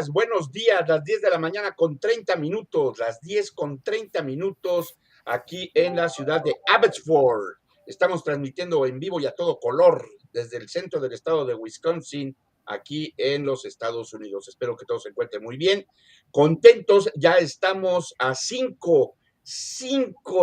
Buenos días, las 10 de la mañana con 30 minutos, las 10 con 30 minutos aquí en la ciudad de Abbotsford. Estamos transmitiendo en vivo y a todo color desde el centro del estado de Wisconsin, aquí en los Estados Unidos. Espero que todos se encuentren muy bien, contentos. Ya estamos a 5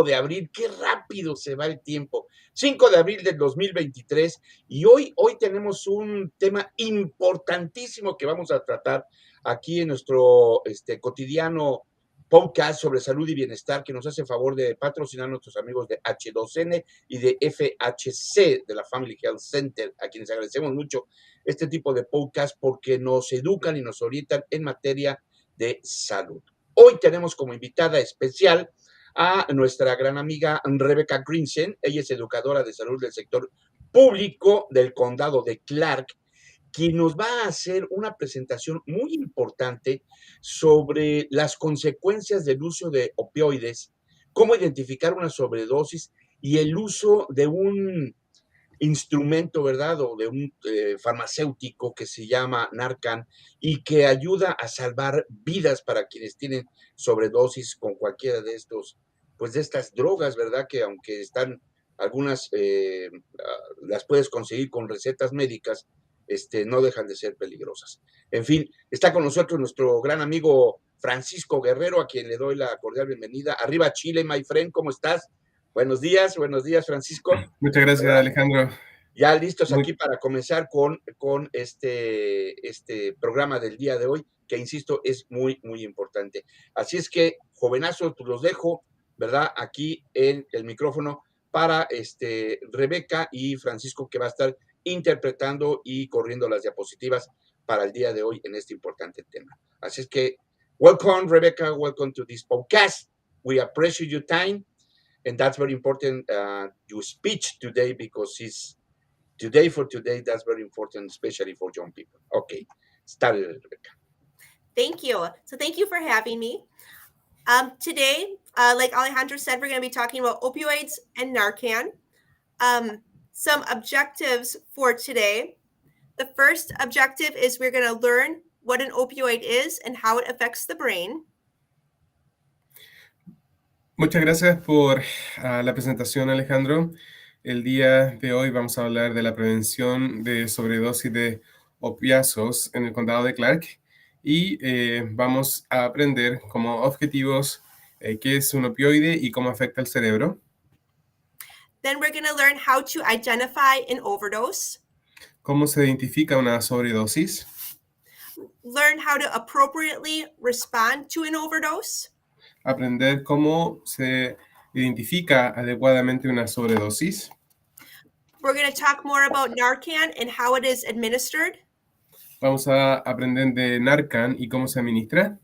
de abril, qué rápido se va el tiempo. 5 de abril del 2023 y hoy tenemos un tema importantísimo que vamos a tratar aquí en nuestro cotidiano podcast sobre salud y bienestar, que nos hace favor de patrocinar a nuestros amigos de H2N y de FHC, de la Family Health Center, a quienes agradecemos mucho este tipo de podcast porque nos educan y nos orientan en materia de salud. Hoy tenemos como invitada especial a nuestra gran amiga Rebecca Griesen. Ella es educadora de salud del sector público del condado de Clark, quien nos va a hacer una presentación muy importante sobre las consecuencias del uso de opioides, cómo identificar una sobredosis y el uso de un instrumento, ¿verdad? O de un farmacéutico que se llama Narcan y que ayuda a salvar vidas para quienes tienen sobredosis con cualquiera de estos, pues de estas drogas, ¿verdad? Que aunque están algunas, las puedes conseguir con recetas médicas, no dejan de ser peligrosas. En fin, está con nosotros nuestro gran amigo Francisco Guerrero, a quien le doy la cordial bienvenida. Arriba Chile, my friend, ¿cómo estás? Buenos días, Francisco. Muchas gracias, ¿Verdad? Alejandro. Ya listos aquí para comenzar con este programa del día de hoy, que insisto, es muy, muy importante. Así es que, jovenazos, pues los dejo, ¿verdad? Aquí en el micrófono para Rebeca y Francisco, que va a estar interpretando y corriendo las diapositivas para el día de hoy en este importante tema. Así es que, welcome, Rebecca, welcome to this podcast. We appreciate your time, and that's very important, your speech today, because it's today, that's very important, especially for young people. Okay, started, Rebecca. Thank you. So thank you for having me. Today, like Alejandro said, we're going to be talking about opioids and Narcan. Some objectives for today. The first objective is we're going to learn what an opioid is and how it affects the brain. Muchas gracias por la presentación, Alejandro. El día de hoy vamos a hablar de la prevención de sobredosis de opiáceos en el condado de Clark y vamos a aprender como objetivos qué es un opioide y cómo afecta al cerebro. Then we're going to learn how to identify an overdose. Cómo se identifica una sobredosis. Learn how to appropriately respond to an overdose. Aprender cómo se identifica adecuadamente una sobredosis. We're going to talk more about Narcan and how it is administered. Vamos a aprender de Narcan y cómo se administra.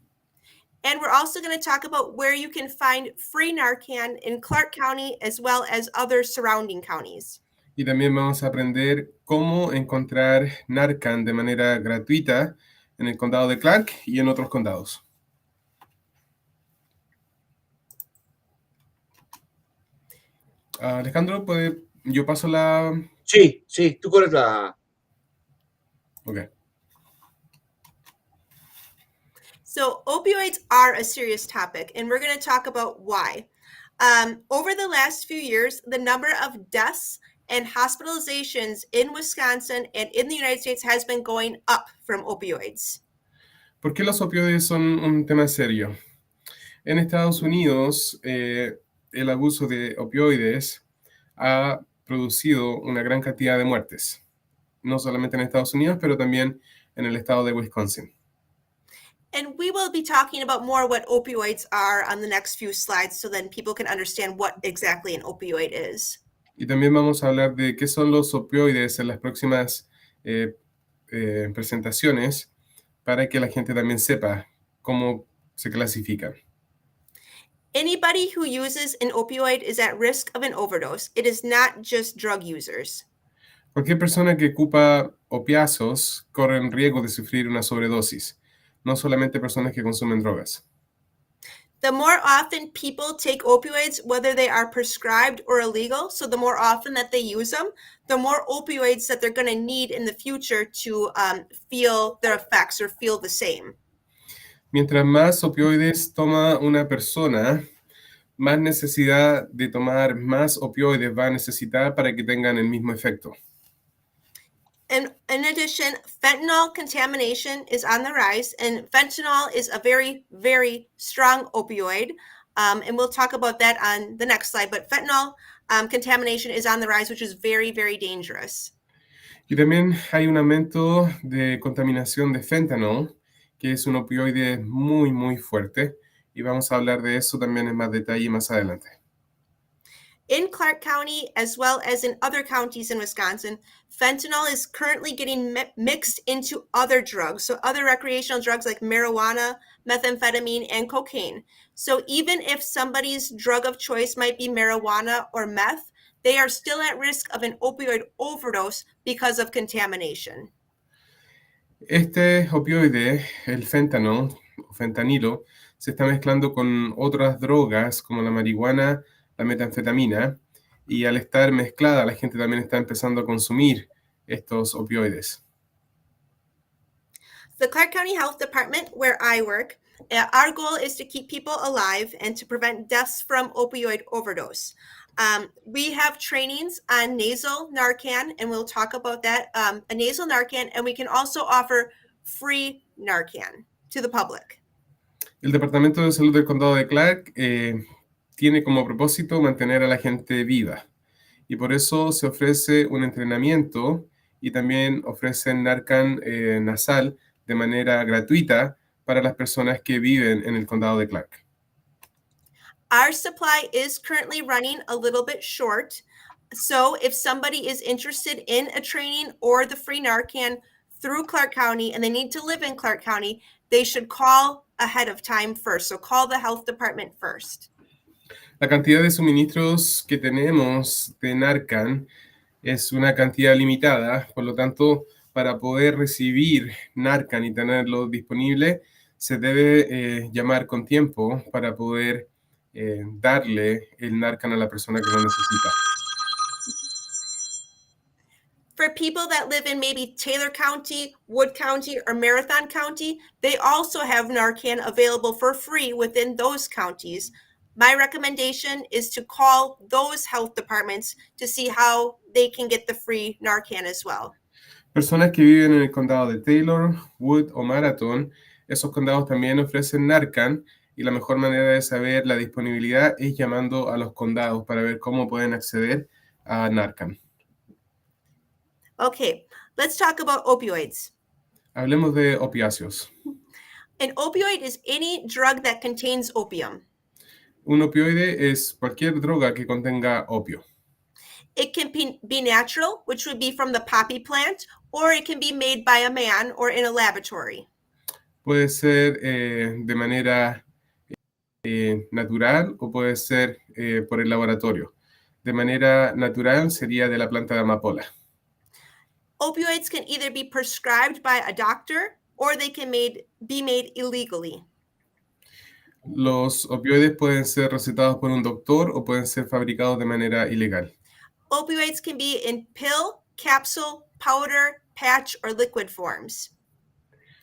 And we're also going to talk about where you can find free Narcan in Clark County as well as other surrounding counties. Y también vamos a aprender cómo encontrar Narcan de manera gratuita en el condado de Clark y en otros condados. Alejandro, ¿yo paso la...? Sí, tú corres la... Ok. So opioids are a serious topic, and we're going to talk about why. Over the last few years, the number of deaths and hospitalizations in Wisconsin and in the United States has been going up from opioids. ¿Por qué los opioides son un tema serio? En Estados Unidos, el abuso de opioides ha producido una gran cantidad de muertes. No solamente en Estados Unidos, pero también en el estado de Wisconsin. And we will be talking about more what opioids are on the next few slides so then people can understand what exactly an opioid is. Y también vamos a hablar de qué son los opioides en las próximas presentaciones para que la gente también sepa cómo se clasifican. Anybody who uses an opioid is at risk of an overdose. It is not just drug users. Cualquier persona que ocupa opiáceos corre en riesgo de sufrir una sobredosis, no solamente personas que consumen drogas. The more often people take opioids, whether they are prescribed or illegal, so the more often that they use them, the more opioids that they're going to need in the future to feel their effects or feel the same. Mientras más opioides toma una persona, más necesidad de tomar más opioides va a necesitar para que tengan el mismo efecto. And in addition, fentanyl contamination is on the rise, and fentanyl is a very, very strong opioid. And we'll talk about that on the next slide. But fentanyl contamination is on the rise, which is very, very dangerous. Y también hay un aumento de contaminación de fentanyl, que es un opioide muy, muy fuerte. Y vamos a hablar de eso también en más detalle más adelante. In Clark County, as well as in other counties in Wisconsin, fentanyl is currently getting mixed into other drugs, so other recreational drugs like marijuana, methamphetamine, and cocaine. So even if somebody's drug of choice might be marijuana or meth, they are still at risk of an opioid overdose because of contamination. Este opioide, el fentanilo, se está mezclando con otras drogas como la marihuana, la metanfetamina, y al estar mezclada, la gente también está empezando a consumir estos opioides. The Clark County Health Department, where I work, our goal is to keep people alive and to prevent deaths from opioid overdose. We have trainings on nasal Narcan, and we'll talk about that, a nasal Narcan, and we can also offer free Narcan to the public. El Departamento de Salud del Condado de Clark tiene como propósito mantener a la gente viva, y por eso se ofrece un entrenamiento y también ofrecen Narcan nasal de manera gratuita para las personas que viven en el condado de Clark. Our supply is currently running a little bit short. So if somebody is interested in a training or the free Narcan through Clark County and they need to live in Clark County, they should call ahead of time first. So call the health department first. La cantidad de suministros que tenemos de Narcan es una cantidad limitada, por lo tanto, para poder recibir Narcan y tenerlo disponible, se debe llamar con tiempo para poder darle el Narcan a la persona que lo necesita. For people that live in maybe Taylor County, Wood County, or Marathon County, they also have Narcan available for free within those counties. My recommendation is to call those health departments to see how they can get the free Narcan as well. Personas que viven en el condado de Taylor, Wood o Marathon, esos condados también ofrecen Narcan y la mejor manera de saber la disponibilidad es llamando a los condados para ver cómo pueden acceder a Narcan. Okay, let's talk about opioids. Hablemos de opiáceos. An opioid is any drug that contains opium. Un opioide es cualquier droga que contenga opio. It can be natural, which would be from the poppy plant, or it can be made by a man or in a laboratory. Puede ser de manera natural o puede ser por el laboratorio. De manera natural sería de la planta de amapola. Opioids can either be prescribed by a doctor or they can be made illegally. Los opioides pueden ser recetados por un doctor o pueden ser fabricados de manera ilegal. Opioids can be in pill, capsule, powder, patch, or liquid forms.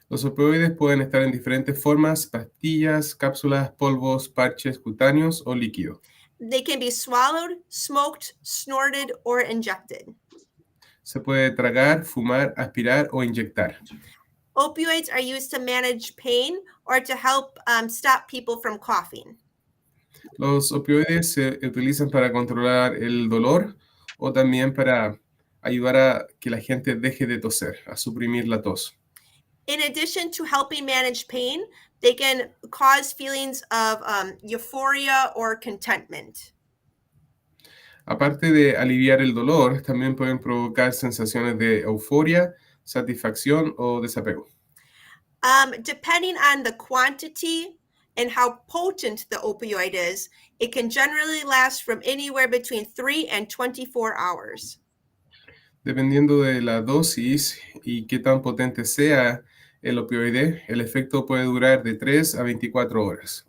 Los opioides pueden estar en diferentes formas: pastillas, cápsulas, polvos, parches cutáneos o líquido. They can be swallowed, smoked, snorted, or injected. Se puede tragar, fumar, aspirar o inyectar. Opioids are used to manage pain or to help stop people from coughing. Los opioides se utilizan para controlar el dolor o también para ayudar a que la gente deje de toser, a suprimir la tos. In addition to helping manage pain, they can cause feelings of euphoria or contentment. Aparte de aliviar el dolor, también pueden provocar sensaciones de euforia, satisfacción o desapego. Depending on the quantity and how potent the opioid is, it can generally last from anywhere between 3 and 24 hours. Dependiendo de la dosis y qué tan potente sea el opioide, el efecto puede durar de 3 a 24 horas.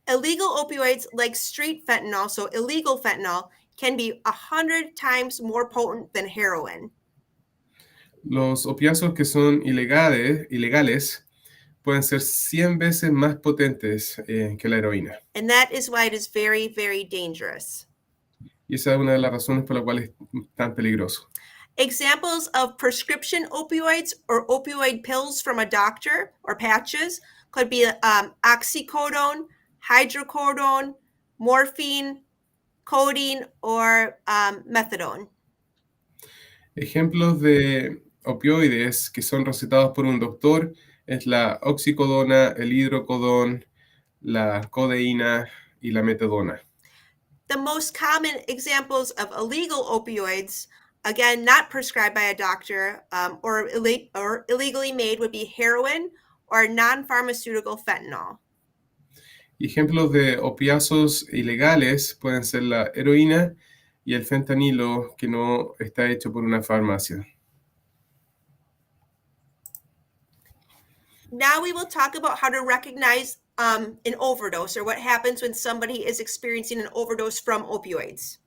Illegal opioids like street fentanyl, so illegal fentanyl, can be 100 times more potent than heroin. Los opiáceos que son ilegales pueden ser 100 veces más potentes que la heroína. And that is why it is very, very dangerous. Y esa es una de las razones por las cuales es tan peligroso. Examples of prescription opioids or opioid pills from a doctor or patches could be oxycodone, hydrocodone, morphine, codeine, or methadone. Ejemplos de opioides que son recetados por un doctor es la oxicodona, el hidrocodón, la codeína y la metadona. The most common examples of illegal opioids, again, not prescribed by a doctor or illegally made, would be heroin or non-pharmaceutical fentanyl. Y ejemplos de opiáceos ilegales pueden ser la heroína y el fentanilo que no está hecho por una farmacia. Now we will talk about how to recognize an overdose, or what happens when somebody is experiencing an overdose from opioids.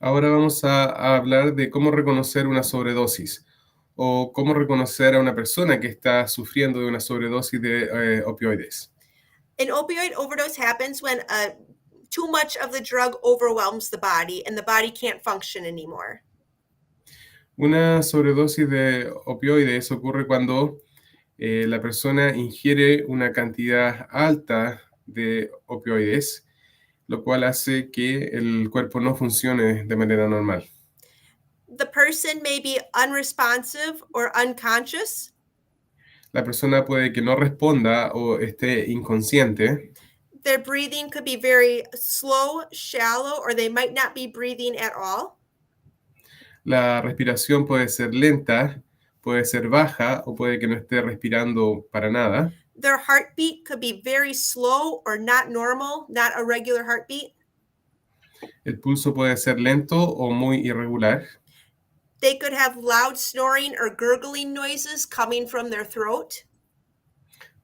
Ahora vamos a hablar de cómo reconocer una sobredosis o cómo reconocer a una persona que está sufriendo de una sobredosis de opioides. An opioid overdose happens when too much of the drug overwhelms the body and the body can't function anymore. Una sobredosis de opioides ocurre cuando la persona ingiere una cantidad alta de opioides, lo cual hace que el cuerpo no funcione de manera normal. The person may be unresponsive or unconscious. La persona puede que no responda o esté inconsciente. Their breathing could be very slow, shallow, or they might not be breathing at all. La respiración puede ser lenta, puede ser baja o puede que no esté respirando para nada. Their heartbeat could be very slow or not normal, not a regular heartbeat. El pulso puede ser lento o muy irregular. They could have loud snoring or gurgling noises coming from their throat.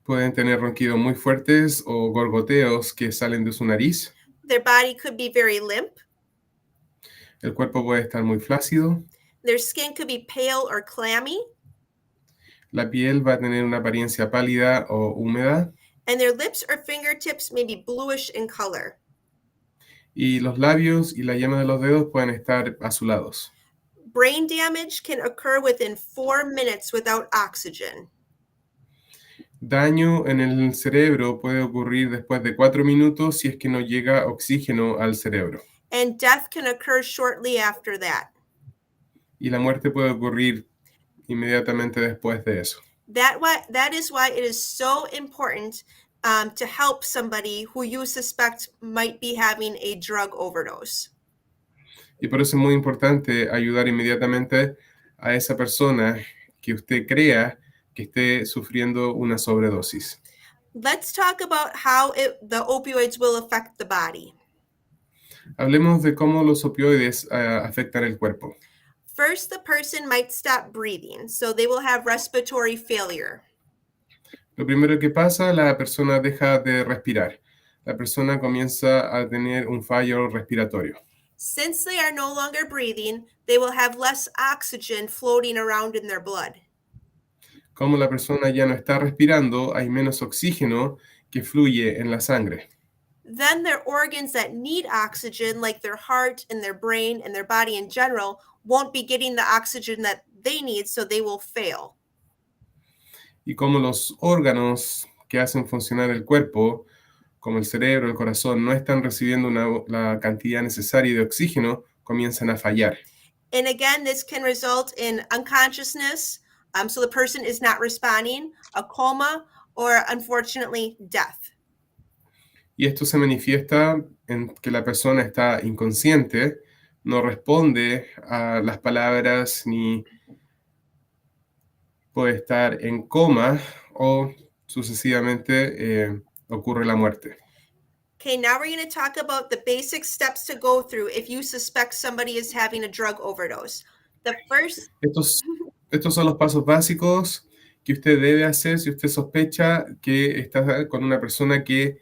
Pueden tener ronquidos muy fuertes o gorgoteos que salen de su nariz. Their body could be very limp. El cuerpo puede estar muy flácido. Their skin could be pale or clammy. La piel va a tener una apariencia pálida o húmeda. And their lips or fingertips may be bluish in color. Y los labios y la yema de los dedos pueden estar azulados. Brain damage can occur within 4 minutes without oxygen. Daño en el cerebro puede ocurrir después de 4 minutos si es que no llega oxígeno al cerebro. And death can occur shortly after that. Y la muerte puede ocurrir inmediatamente después de eso. That is why it is so important to help somebody who you suspect might be having a drug overdose. Y por eso es muy importante ayudar inmediatamente a esa persona que usted crea que esté sufriendo una sobredosis. Let's talk about how the opioids will affect the body. Hablemos de cómo los opioides afectan el cuerpo. First, the person might stop breathing, so they will have respiratory failure. Lo primero que pasa, la persona deja de respirar. La persona comienza a tener un fallo respiratorio. Since they are no longer breathing, they will have less oxygen floating around in their blood. Como la persona ya no está respirando, hay menos oxígeno que fluye en la sangre. Then their organs that need oxygen, like their heart and their brain and their body in general, won't be getting the oxygen that they need, so they will fail. Y como los órganos que hacen funcionar el cuerpo, como el cerebro, el corazón, no están recibiendo la cantidad necesaria de oxígeno, comienzan a fallar. And again, this can result in unconsciousness, so the person is not responding, a coma, or unfortunately, death. Y esto se manifiesta en que la persona está inconsciente, no responde a las palabras ni puede estar en coma o sucesivamente ocurre la muerte. Okay, now we're going to talk about the basic steps to go through if you suspect somebody is having a drug overdose. The first... Estos son los pasos básicos que usted debe hacer si usted sospecha que está con una persona que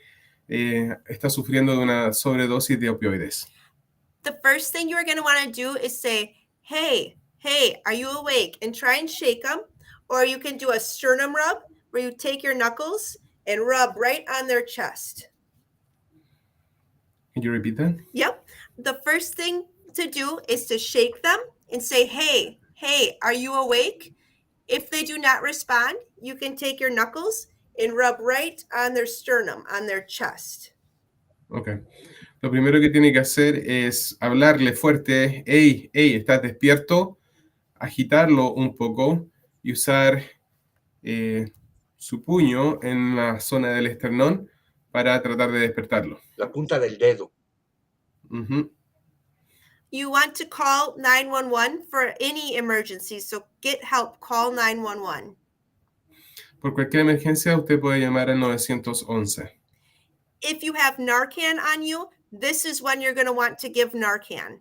está sufriendo de una sobredosis de opioides. The first thing you're going to want to do is say, hey, are you awake? And try and shake them. Or you can do a sternum rub, where you take your knuckles and rub right on their chest. Can you repeat that? Yep. The first thing to do is to shake them and say, hey, are you awake? If they do not respond, you can take your knuckles and rub right on their sternum, on their chest. Ok. Lo primero que tiene que hacer es hablarle fuerte, hey, ¿estás despierto? Agitarlo un poco y usar su puño en la zona del esternón para tratar de despertarlo. La punta del dedo. Ujú. You want to call 911 for any emergency, so get help, call 911. Por cualquier emergencia, usted puede llamar al 911. If you have Narcan on you, this is when you're going to want to give Narcan.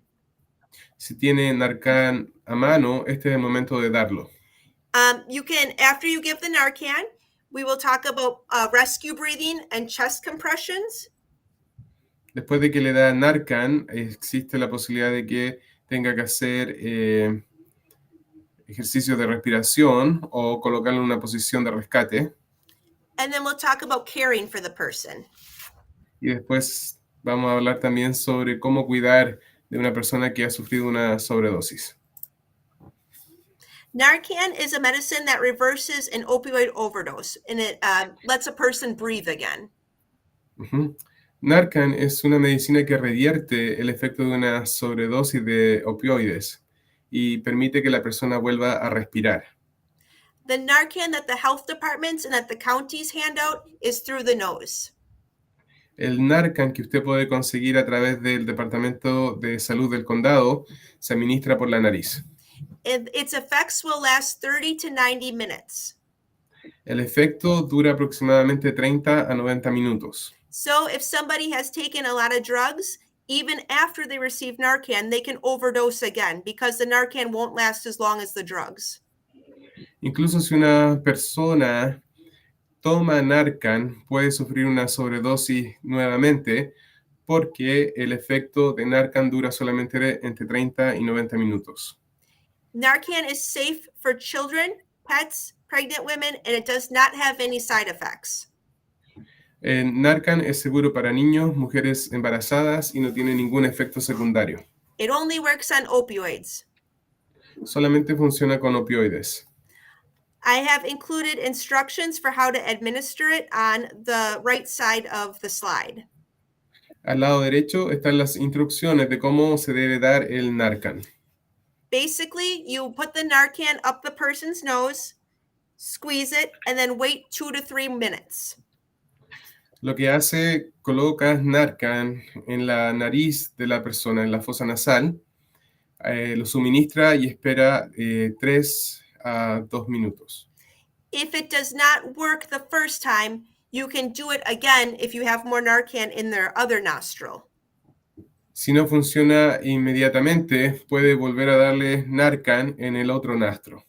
Si tiene Narcan a mano, este es el momento de darlo. You can, after you give the Narcan, we will talk about rescue breathing and chest compressions. Después de que le da Narcan, existe la posibilidad de que tenga que hacer ejercicios de respiración o colocarlo en una posición de rescate. And then we'll talk about caring for the person. Y después vamos a hablar también sobre cómo cuidar de una persona que ha sufrido una sobredosis. Narcan is a medicine that reverses an opioid overdose, and it lets a person breathe again. Uh-huh. Narcan es una medicina que revierte el efecto de una sobredosis de opioides y permite que la persona vuelva a respirar. The Narcan that the health departments and that the counties hand out is through the nose. El Narcan que usted puede conseguir a través del Departamento de Salud del condado se administra por la nariz. Its effects will last 30 to 90 minutes. El efecto dura aproximadamente 30 a 90 minutos. So if somebody has taken a lot of drugs, even after they receive Narcan, they can overdose again because the Narcan won't last as long as the drugs. Incluso si una persona toma Narcan, puede sufrir una sobredosis nuevamente porque el efecto de Narcan dura solamente entre 30 y 90 minutos. Narcan is safe for children, pets, pregnant women, and it does not have any side effects. Narcan es seguro para niños, mujeres embarazadas y no tiene ningún efecto secundario. It only works on opioids. Solamente funciona con opioides. I have included instructions for how to administer it on the right side of the slide. Al lado derecho están las instrucciones de cómo se debe dar el Narcan. Basically, you put the Narcan up the person's nose, squeeze it, and then wait 2 to 3 minutes. Lo que hace, colocas Narcan en la nariz de la persona, en la fosa nasal, lo suministra y espera 3 a 2 minutos. If it does not work the first time, you can do it again if you have more Narcan in their other nostril. Si no funciona inmediatamente, puede volver a darle Narcan en el otro nastro.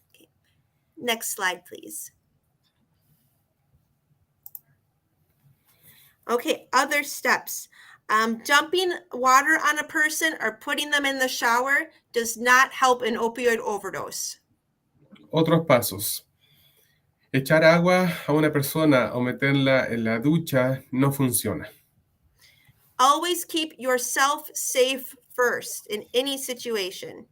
Next slide, please. Okay, other steps. Dumping water on a person or putting them in the shower does not help an opioid overdose. Otros pasos. Echar agua a una persona o meterla en la ducha no funciona. Always keep yourself safe first in any situation.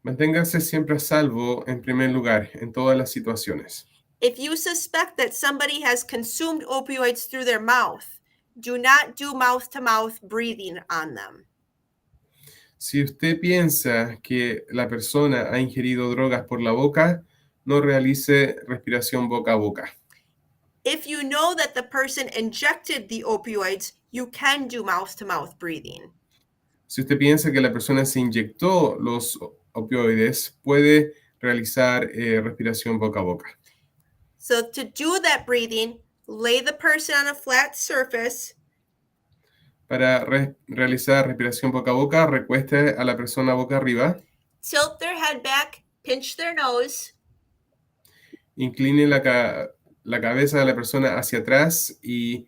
Manténgase siempre a salvo en primer lugar en todas las situaciones. If you suspect that somebody has consumed opioids through their mouth, do not do mouth-to-mouth breathing on them. Si usted piensa que la persona ha ingerido drogas por la boca, no realice respiración boca a boca. If you know that the person injected the opioids, you can do mouth-to-mouth breathing. Si usted piensa que la persona se inyectó los opioides, puede realizar respiración boca a boca. So to do that breathing, lay the person on a flat surface. Para realizar respiración boca a boca, recueste a la persona boca arriba. Tilt their head back, pinch their nose. Incline la cabeza de la persona hacia atrás y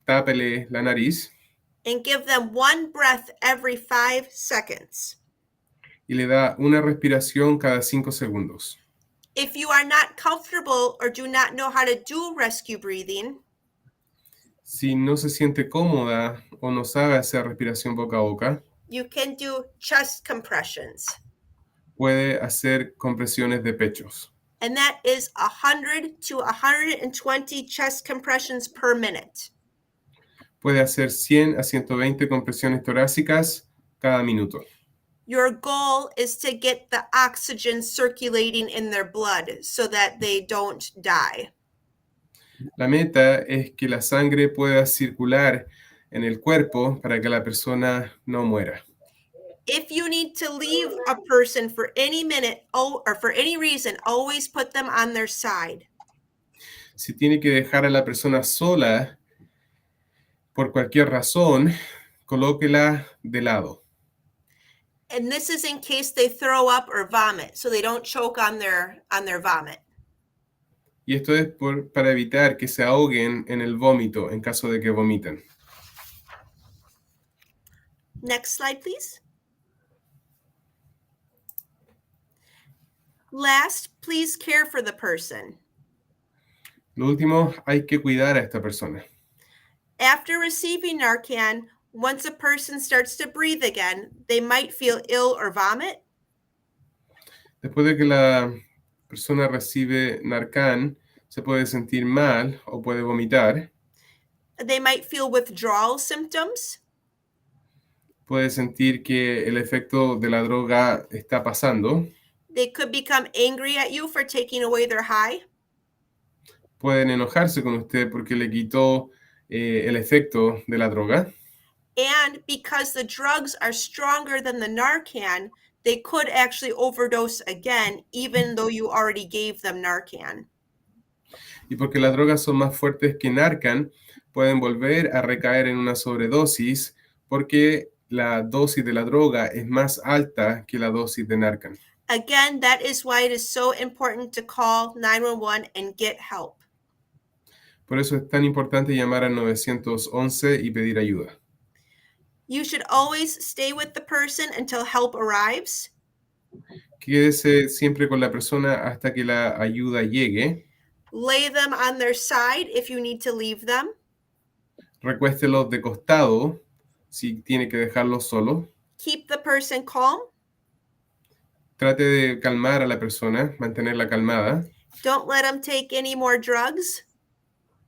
tápele la nariz. And give them one breath every 5 seconds. Y le da una respiración cada 5 segundos. If you are not comfortable or do not know how to do rescue breathing, Si no se siente cómoda o no sabe hacer respiración boca a boca, you can do chest compressions. puede hacer compresiones de pechos. And that is 100 to 120 chest compressions per minute. Puede hacer 100 a 120 compresiones torácicas cada minuto. Your goal is to get the oxygen circulating in their blood so that they don't die. La meta es que la sangre pueda circular en el cuerpo para que la persona no muera. If you need to leave a person for any minute or for any reason, always put them on their side. Si tiene que dejar a la persona sola por cualquier razón, colóquela de lado. And this is in case they throw up or vomit, so they don't choke on their vomit. Y esto es para evitar que se ahoguen en el vómito en caso de que vomiten. Next slide, please. Last, please care for the person. Lo último, hay que cuidar a esta persona. After receiving Narcan, once a person starts to breathe again, they might feel ill or vomit. Después de que la persona recibe Narcan, se puede sentir mal o puede vomitar. They might feel withdrawal symptoms. Puede sentir que el efecto de la droga está pasando. They could become angry at you for taking away their high. Pueden enojarse con usted porque le quitó el efecto de la droga. And because the drugs are stronger than the Narcan, they could actually overdose again, even though you already gave them Narcan. Y porque las drogas son más fuertes que Narcan, pueden volver a recaer en una sobredosis porque la dosis de la droga es más alta que la dosis de Narcan. Again, that is why it is so important to call 911 and get help. Por eso es tan importante llamar al 911 y pedir ayuda. You should always stay with the person until help arrives. Quédese siempre con la persona hasta que la ayuda llegue. Lay them on their side if you need to leave them. Recuéstelos de costado si tiene que dejarlos solo. Keep the person calm. Trate de calmar a la persona, mantenerla calmada. Don't let them take any more drugs.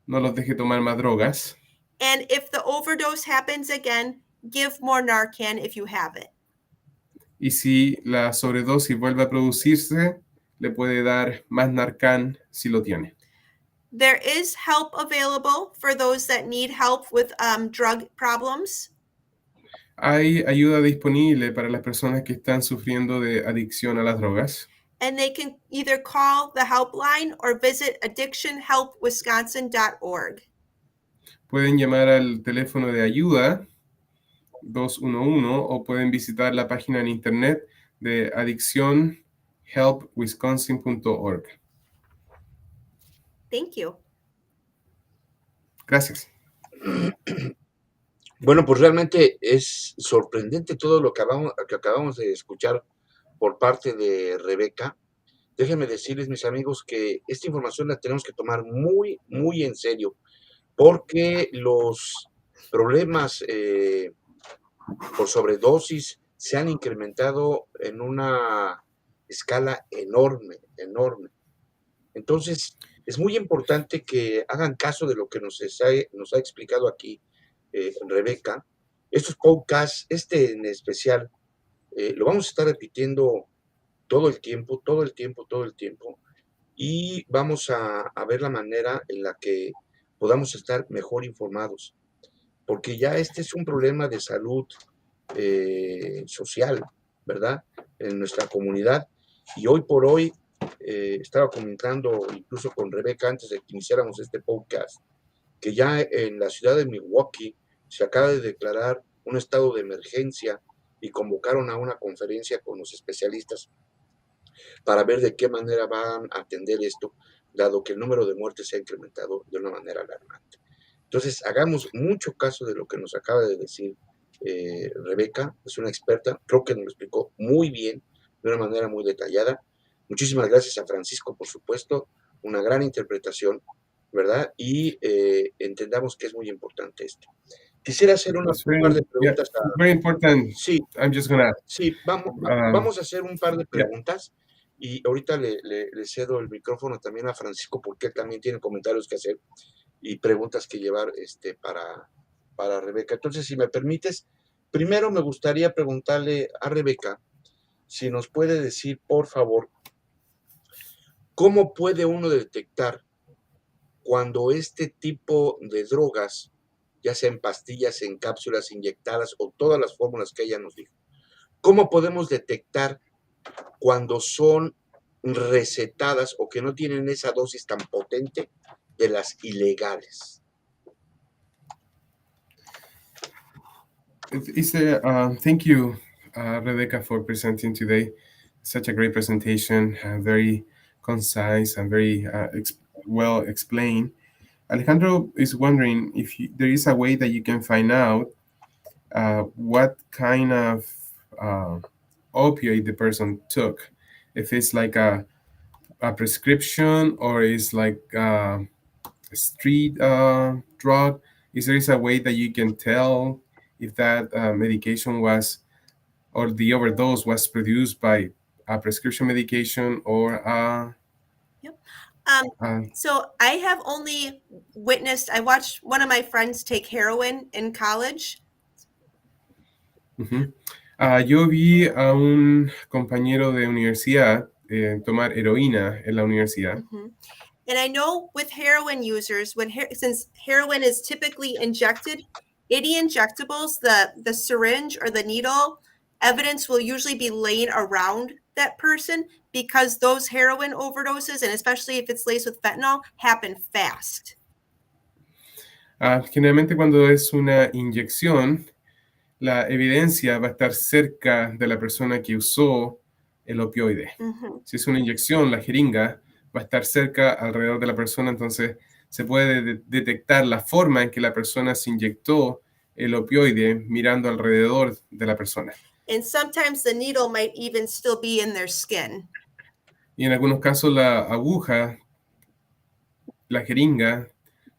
No los deje tomar más drogas. And if the overdose happens again, give more Narcan if you have it. Y si la sobredosis vuelve a producirse, le puede dar más Narcan si lo tiene. There is help available for those that need help with drug problems. Hay ayuda disponible para las personas que están sufriendo de adicción a las drogas. And they can either call the helpline or visit addictionhelpwisconsin.org. Pueden llamar al teléfono de ayuda 211 o pueden visitar la página en internet de addictionhelpwisconsin.org. Thank you. Gracias. Bueno, pues realmente es sorprendente todo lo que acabamos de escuchar por parte de Rebecca. Déjenme decirles, mis amigos, que esta información la tenemos que tomar muy, muy en serio, porque los problemas por sobredosis se han incrementado en una escala enorme, enorme. Entonces, es muy importante que hagan caso de lo que nos ha explicado aquí Rebecca. Estos podcasts, en especial, lo vamos a estar repitiendo todo el tiempo, y vamos a ver la manera en la que podamos estar mejor informados, porque ya este es un problema de salud social, ¿verdad?, en nuestra comunidad. Y hoy por hoy, estaba comentando incluso con Rebecca antes de que iniciáramos este podcast, que ya en la ciudad de Milwaukee se acaba de declarar un estado de emergencia y convocaron a una conferencia con los especialistas para ver de qué manera van a atender esto, dado que el número de muertes se ha incrementado de una manera alarmante. Entonces, hagamos mucho caso de lo que nos acaba de decir Rebecca, es una experta, creo que nos lo explicó muy bien, de una manera muy detallada. Muchísimas gracias a Francisco, por supuesto, una gran interpretación, ¿verdad? Y entendamos que es muy importante esto. Quisiera hacer un par de preguntas. It's very important. Sí, I'm just gonna. sí, vamos a hacer un par de preguntas y ahorita le cedo el micrófono también a Francisco porque él también tiene comentarios que hacer y preguntas que llevar para Rebeca. Entonces, si me permites, primero me gustaría preguntarle a Rebeca si nos puede decir, por favor, ¿cómo puede uno detectar cuando este tipo de drogas, ya sea en pastillas, en cápsulas inyectadas o todas las fórmulas que ella nos dijo, cómo podemos detectar cuando son recetadas o que no tienen esa dosis tan potente de las ilegales? Thank you, Rebecca, for presenting today. Such a great presentation, very concise and very well explained. Alejandro is wondering if there is a way that you can find out what kind of opioid the person took. If it's like a prescription or is like a street drug. Is there a way that you can tell if that medication was, or the overdose was produced by a prescription medication or So I have only witnessed, I watched one of my friends take heroin in college. Yo vi a un compañero de universidad tomar heroína en la universidad. And I know with heroin users, since heroin is typically injected, any injectables, the syringe or the needle, evidence will usually be laying around that person because those heroin overdoses, and especially if it's laced with fentanyl, happen fast. Generalmente cuando es una inyección, la evidencia va a estar cerca de la persona que usó el opioide. Si es una inyección, la jeringa va a estar cerca alrededor de la persona, entonces se puede detectar la forma en que la persona se inyectó el opioide mirando alrededor de la persona. And sometimes the needle might even still be in their skin. Y en algunos casos la aguja, la jeringa,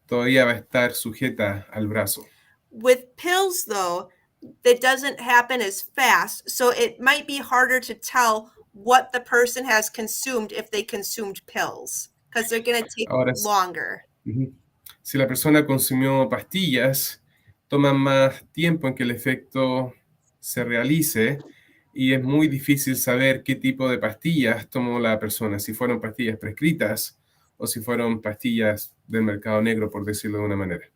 todavía va a estar sujeta al brazo. With pills, though, that doesn't happen as fast, so it might be harder to tell what the person has consumed if they consumed pills, because they're going to take longer. Si la persona consumió pastillas, toma más tiempo en que el efecto se realice y es muy difícil saber qué tipo de pastillas tomó la persona, si fueron pastillas prescritas o si fueron pastillas del mercado negro, por decirlo de una manera.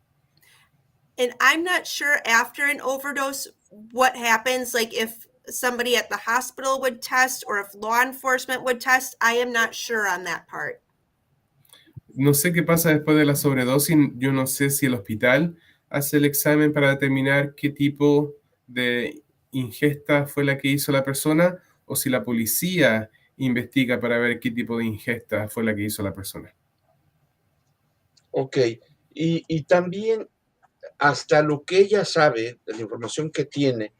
And I'm not sure after an overdose what happens, like if somebody at the hospital would test or if law enforcement would test. I am not sure on that part. No sé qué pasa después de la sobredosis. Yo no sé si el hospital hace el examen para determinar qué tipo de ingesta fue la que hizo la persona o si la policía investiga para ver qué tipo de ingesta fue la que hizo la persona. Ok, y también hasta lo que ella sabe, de la información que tiene,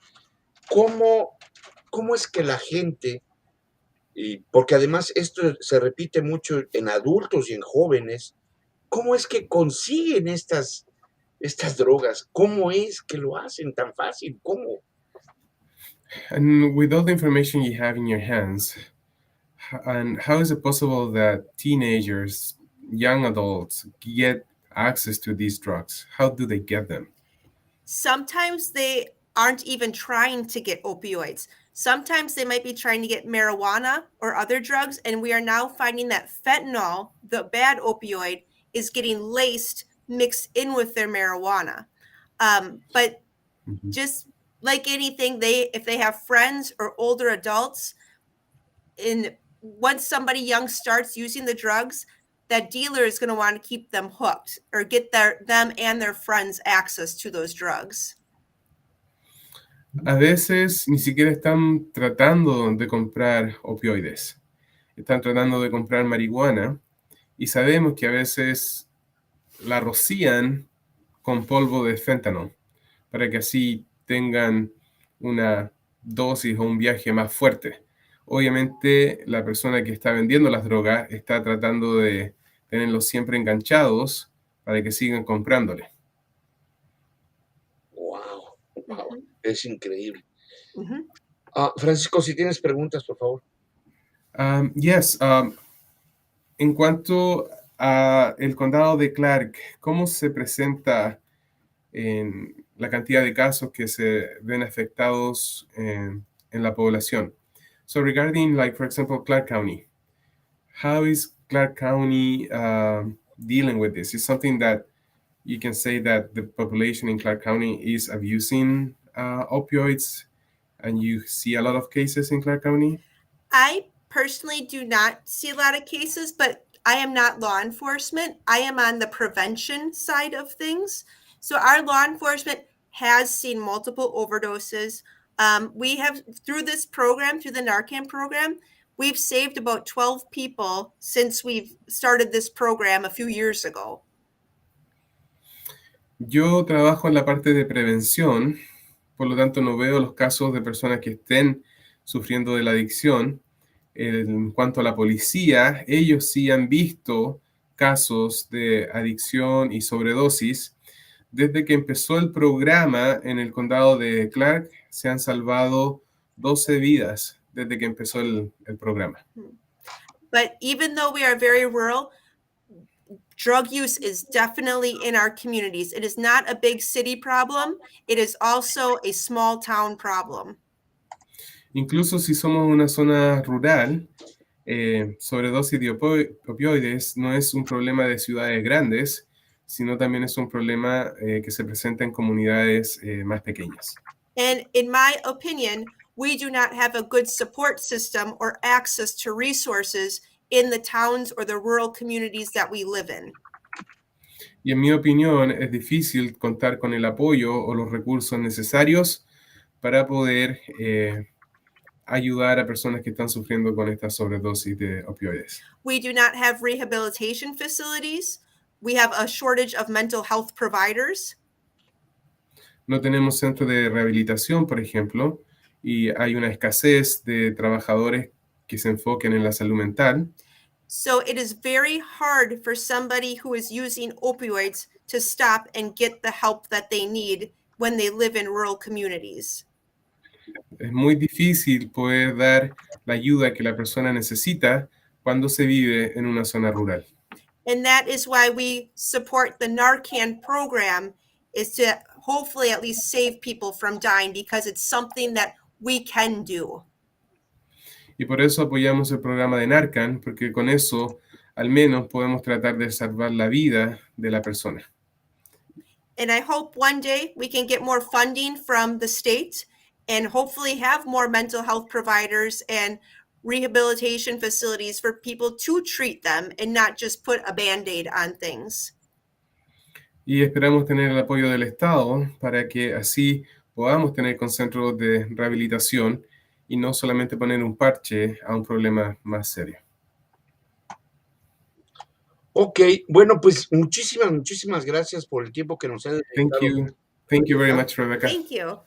¿cómo es que la gente, y porque además esto se repite mucho en adultos y en jóvenes, cómo es que consiguen estas drogas? ¿Cómo es que lo hacen tan fácil? ¿Cómo? And with all the information you have in your hands, and how is it possible that teenagers, young adults, get access to these drugs? How do they get them? Sometimes they aren't even trying to get opioids. Sometimes they might be trying to get marijuana or other drugs, and we are now finding that fentanyl, the bad opioid, is getting laced, mixed in with their marijuana. But just like anything, if they have friends or older adults, and once somebody young starts using the drugs, that dealer is going to want to keep them hooked or get them and their friends access to those drugs. A veces ni siquiera están tratando de comprar opioides, están tratando de comprar marihuana y sabemos que a veces la rocían con polvo de fentanyl para que así tengan una dosis o un viaje más fuerte. obviamente la persona que está vendiendo las drogas está tratando de tenerlos siempre enganchados para que sigan comprándole. Wow, wow, Mhm. es increíble. Mhm. Francisco, si tienes preguntas, por favor. Yes, en cuanto a el condado de Clark, ¿cómo se presenta en la cantidad de casos que se ven afectados en la población? So regarding, like, for example, Clark County, how is Clark County dealing with this? Is something that you can say that the population in Clark County is abusing opioids, and you see a lot of cases in Clark County? I personally do not see a lot of cases, but I am not law enforcement. I am on the prevention side of things. So our law enforcement has seen multiple overdoses. We have, through this program, through the Narcan program, we've saved about 12 people since we've started this program a few years ago. Yo trabajo en la parte de prevención, por lo tanto no veo los casos de personas que estén sufriendo de la adicción. En cuanto a la policía, ellos sí han visto casos de adicción y sobredosis. Desde que empezó el programa en el condado de Clark, se han salvado 12 vidas desde que empezó el programa. But even though we are very rural, drug use is definitely in our communities. It is not a big city problem. It is also a small town problem. Incluso si somos una zona rural, sobredosis de opioides no es un problema de ciudades grandes, sino también es un problema que se presenta en comunidades más pequeñas. And in my opinion, we do not have a good support system or access to resources in the towns or the rural communities that we live in. Y en mi opinión, es difícil contar con el apoyo o los recursos necesarios para poder ayudar a personas que están sufriendo con esta sobredosis de opioides. We do not have rehabilitation facilities. We have a shortage of mental health providers. No tenemos centros de rehabilitación, por ejemplo, y hay una escasez de trabajadores que se enfoquen en la salud mental. So it is very hard for somebody who is using opioids to stop and get the help that they need when they live in rural communities. Es muy difícil poder dar la ayuda que la persona necesita cuando se vive en una zona rural. And that is why we support the Narcan program, is to hopefully at least save people from dying, because it's something that we can do. Y por eso apoyamos el programa de Narcan, porque con eso al menos podemos tratar de salvar la vida de la persona. And I hope one day we can get more funding from the state and hopefully have more mental health providers and rehabilitation facilities for people to treat them and not just put a Band-Aid on things. Y esperamos tener el apoyo del Estado para que así podamos tener concentros de rehabilitación y no solamente poner un parche a un problema más serio. Ok, bueno, pues muchísimas gracias por el tiempo que nos ha dedicado. Thank you very much, Rebecca. Thank you.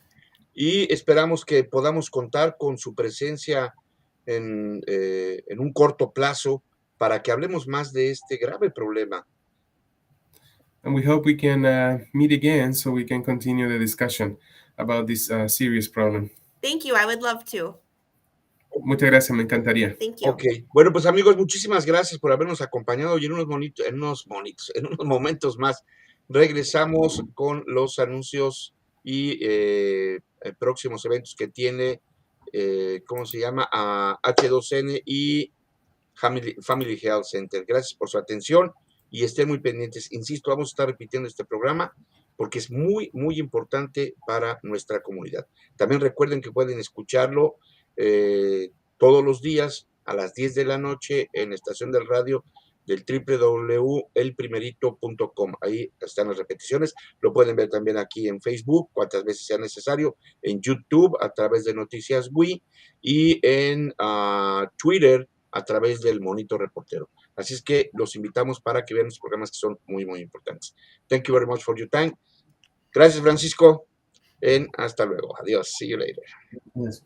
Y esperamos que podamos contar con su presencia en un corto plazo para que hablemos más de este grave problema. And we hope we can meet again so we can continue the discussion about this serious problem. Thank you. I would love to. Muchas gracias, me encantaría. Thank you. Ok, bueno, pues amigos, muchísimas gracias por habernos acompañado y en unos momentos más regresamos con los anuncios y próximos eventos que tiene, ¿cómo se llama? H2N y Family Health Center. Gracias por su atención y estén muy pendientes. Insisto, vamos a estar repitiendo este programa porque es muy importante para nuestra comunidad. También recuerden que pueden escucharlo todos los días a las 10 de la noche en la estación del radio del www.elprimerito.com. Ahí están las repeticiones. Lo pueden ver también aquí en Facebook, cuantas veces sea necesario, en YouTube a través de Noticias Wii y en Twitter a través del Monito Reportero. Así es que los invitamos para que vean los programas que son muy importantes. Thank you very much for your time. Gracias, Francisco. Hasta luego. Adiós. See you later. Yes.